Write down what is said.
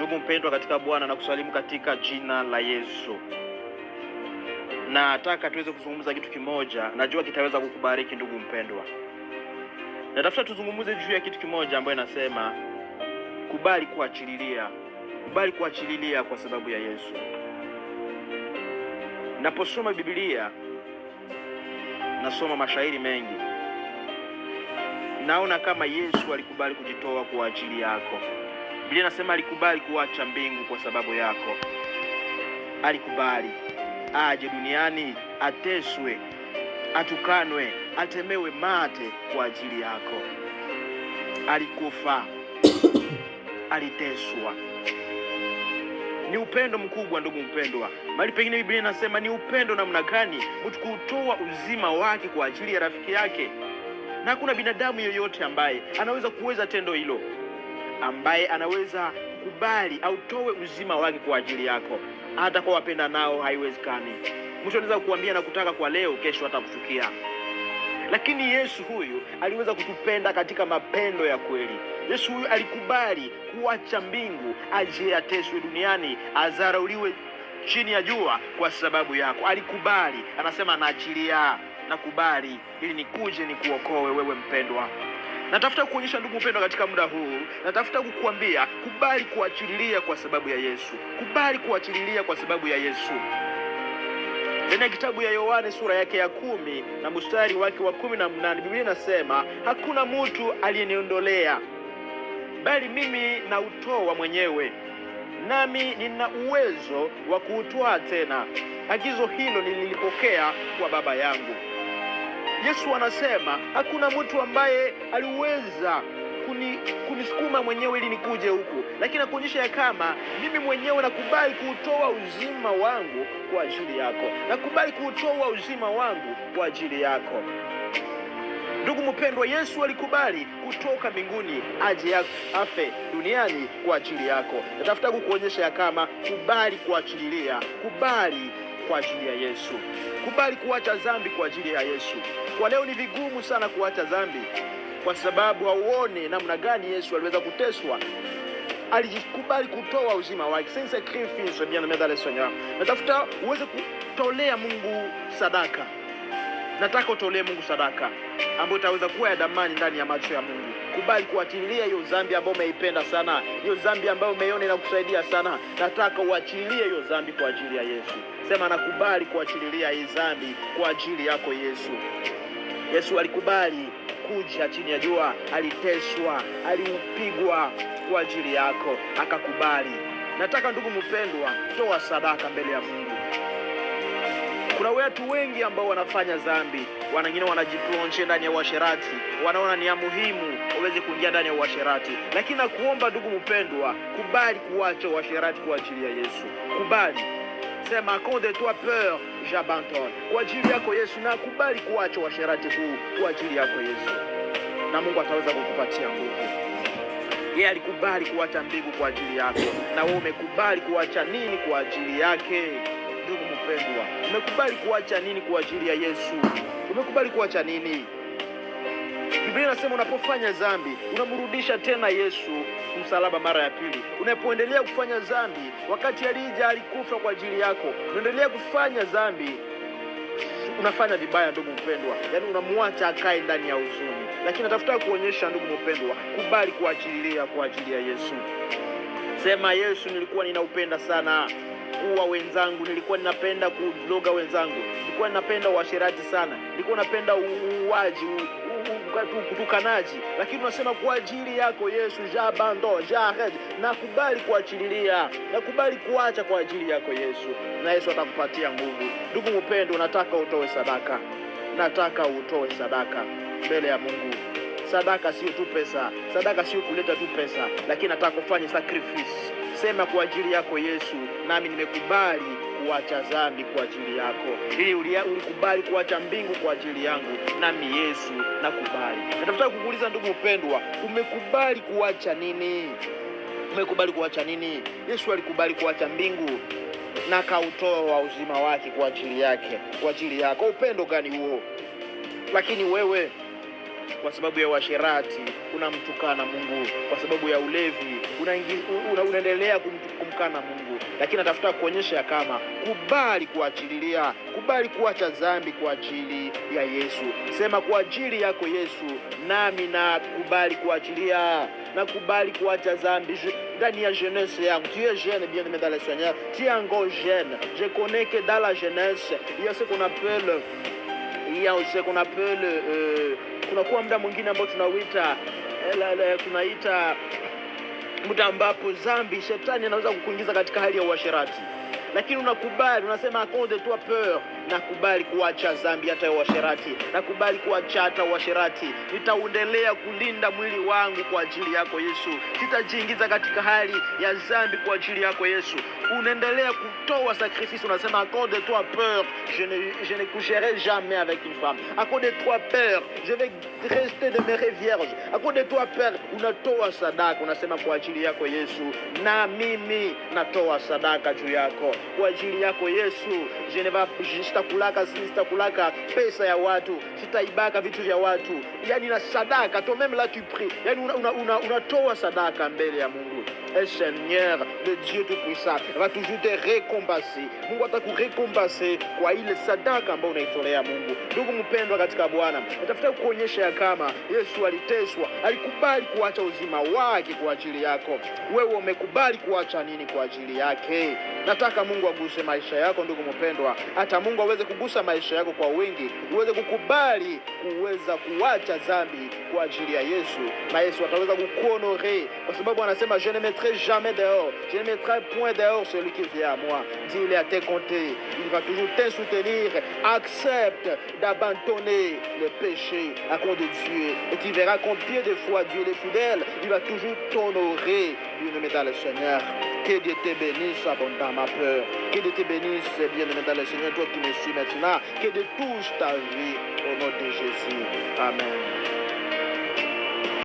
Ndugu mpendwa katika Bwana, na kusalimu katika jina la Yesu. Na nataka tuweze kuzungumza kitu kimoja, najua kitaweza kukubariki ndugu mpendwa. Natafuta tuzungumze juu ya kitu kimoja ambayo inasema kubali kuachililia. Kubali kuachililia kwa sababu ya Yesu. Naposoma Biblia, nasoma mashairi mengi, naona kama Yesu alikubali kujitoa kwa ajili yako. Biblia inasema alikubali kuacha mbingu kwa sababu yako. Alikubali aje duniani, ateswe, atukanwe, atemewe mate kwa ajili yako. Alikufa, aliteswa. Ni upendo mkubwa ndugu mpendwa. Bali pengine Biblia inasema ni upendo namna gani mtu kutoa uzima wake kwa ajili ya rafiki yake. Na hakuna binadamu yoyote ambaye anaweza tendo hilo, ambaye anaweza kukubali au toe uzima wake kwa ajili yako. Hata kwa wapenda nao haiwezekani. Mtu anaweza kukuambia na kutaka kwa leo, kesho atakuchukia. Lakini Yesu huyu aliweza kutupenda katika mapendo ya kweli. Yesu huyu alikubali kuacha mbingu, aje ateswe duniani, adharauliwe chini ya jua kwa sababu yako. Alikubali, anasema naachilia, nakubali ili nikuje nikuokoe wewe mpendwa. Natafuta kuonyesha ndugu mpendwa katika muda huu, natafuta kukuambia kubali kuachililia kwa sababu ya Yesu. Kubali kuachililia kwa sababu ya Yesu. Ndani ya kitabu ya Yohane sura yake ya 10 na mstari wake wa 18, Biblia inasema hakuna mtu aliyeniondolea, bali mimi nautoa mwenyewe, nami nina uwezo wa kuutoa tena. Agizo hilo nililipokea kwa Baba yangu. Yesu anasema hakuna mtu ambaye aliweza kunisukuma mwenyewe ili nikuje huku, lakini nakuonyesha ya kama mimi mwenyewe nakubali kuutoa uzima wangu kwa ajili yako. Nakubali kuutoa uzima wangu kwa ajili yako. Ndugu mpendwa, Yesu alikubali kutoka mbinguni aje afe duniani kwa ajili yako. Natafuta kukuonyesha ya kama kubali kuachililia, kubali kwa ajili ya Yesu. Kubali kuacha dhambi kwa ajili ya Yesu. Kwa leo ni vigumu sana kuacha dhambi, kwa sababu hauone namna gani Yesu aliweza kuteswa. Alijikubali kutoa uzima wake. C'est un sacrifice bien aimé dans le Seigneur. Natafuta uweze kutolea Mungu sadaka. Nataka utolee Mungu sadaka ambayo itaweza kuwa ya damani ndani ya macho ya Mungu. Kubali kuachilia hiyo dhambi ambayo umeipenda sana, hiyo dhambi ambayo umeiona inakusaidia sana. Nataka uachilie hiyo dhambi kwa ajili ya Yesu. Sema nakubali kuachilia hii dhambi kwa ajili yako Yesu. Yesu alikubali kuja chini ya jua, aliteswa, aliupigwa kwa ajili yako, akakubali. Nataka ndugu mpendwa, toa sadaka mbele ya Mungu. Kuna watu wengi ambao wanafanya dhambi, wengine wanajiplonge ndani ya uasherati, wanaona ni ya muhimu waweze kuingia ndani ya uasherati. Lakini nakuomba ndugu mpendwa, kubali kuacha uasherati kwa ajili ya Yesu. Kubali. Sema à cause de toi peur, j'abandonne. Kwa ajili yako Yesu, na kubali kuacha uasherati huu kwa ajili yako Yesu. Na Mungu ataweza kukupatia nguvu. Yeye alikubali kuacha mbingu kwa ajili yako. Na wewe umekubali kuacha nini kwa ajili yake? Ndugu mpendwa, umekubali kuacha nini kwa ajili ya Yesu? Umekubali kuacha nini? Biblia inasema unapofanya dhambi, unamrudisha tena Yesu msalaba mara ya pili. Unapoendelea kufanya dhambi, wakati alija alikufa kwa ajili yako, unaendelea kufanya dhambi, unafanya vibaya ndugu mpendwa. Yaani unamwacha akae ndani ya huzuni. Lakini natafuta kuonyesha ndugu mpendwa, kubali kuachilia kwa ajili ya Yesu. Sema Yesu, nilikuwa ninaupenda sana kuua wenzangu, nilikuwa ninapenda kuloga wenzangu, nilikuwa ninapenda uasherati sana, nilikuwa napenda uuaji, kutukanaji, lakini unasema kwa ajili yako Yesu, j'abandonne, j'arrête, nakubali kuachilia, nakubali kuacha kwa ajili yako Yesu, na Yesu atakupatia nguvu. Ndugu mpendwa, nataka utoe sadaka. Nataka utoe sadaka mbele ya Mungu. Sadaka sio tu pesa, sadaka sio kuleta tu pesa, lakini nataka kufanya sacrifice. Sema kwa ajili yako Yesu, nami nimekubali kuacha dhambi kwa ajili yako. Ili ulikubali kuacha mbingu kwa ajili yangu, nami Yesu nakubali. Nataka kukuuliza ndugu mpendwa, umekubali kuacha nini? Umekubali kuacha nini? Yesu alikubali kuacha mbingu na akautoa uzima wake kwa ajili yake, kwa ajili yako. Upendo gani huo? Lakini wewe kwa sababu ya uasherati unamtukana Mungu, kwa sababu ya ulevi unaendelea kumkana Mungu. Lakini natafuta kuonyesha kama kubali kuachililia, kubali kuacha dhambi kwa ajili ya Yesu. Sema, kwa ajili yako Yesu nami na kubali kuachilia, na kubali kuacha dhambi ndani ya jeunesse yangu. Tu es jeune, bien-aimé dans le Seigneur, tu es encore jeune. Je connais que dans la jeunesse il y a ce qu'on appelle kunakuwa muda mwingine ambao tunaita muda ambapo dhambi, shetani anaweza kukuingiza katika hali ya uasherati. Lakini unakubali, unasema à cause de toi peur, nakubali kuacha dhambi hata ya uasherati, nakubali kuacha hata uasherati. Nitaendelea kulinda mwili wangu kwa ajili yako Yesu. Sitajiingiza katika hali ya dhambi kwa ajili yako Yesu. Unaendelea kutoa sacrifice, unasema à cause de toi peur, je ne coucherai jamais avec une femme. À cause de toi peur, je vais rester demeurer vierge. À cause de toi peur, unatoa sadaka, unasema kwa ajili yako Yesu na mimi natoa sadaka juu yako. Kwa ajili yako Yesu, sitakulaka pesa ya watu, sitaibaka vitu vya watu. Yani na sadaka, toi même là tu pries. Yani unatoa sadaka mbele ya Mungu. Et Seigneur, le Dieu Tout-Puissant va toujours te récompenser. Mungu atakurekompense kwa ile sadaka ambayo unaitolea Mungu. Ndugu mpendwa katika Bwana, natafuta kuonyesha ya kama Yesu aliteswa, alikubali kuacha uzima wake kwa ajili yako. Wewe umekubali kuacha nini kwa ajili yake? Nataka Mungu aguse maisha yako ndugu mpendwa. Hata Mungu aweze kugusa maisha yako kwa wingi. Uweze kukubali kuweza kuacha dhambi kwa ajili ya Yesu. Na Yesu ataweza kukuhonore kwa sababu anasema, je ne mettrai jamais dehors, je ne mettrai point dehors celui qui vient à moi. Dis-il à tes côtés, il va toujours te soutenir. Accepte d'abandonner le péché à cause de Dieu et tu verras combien de fois Dieu est fidèle. Il va toujours t'honorer, bien-aimé dans le Seigneur. Que Dieu te bénisse abondamment, ma peur. Que Dieu te bénisse, bien-aimé dans le Seigneur, toi qui me suis maintenant. Que Dieu touche ta vie au nom de Jésus. Amen.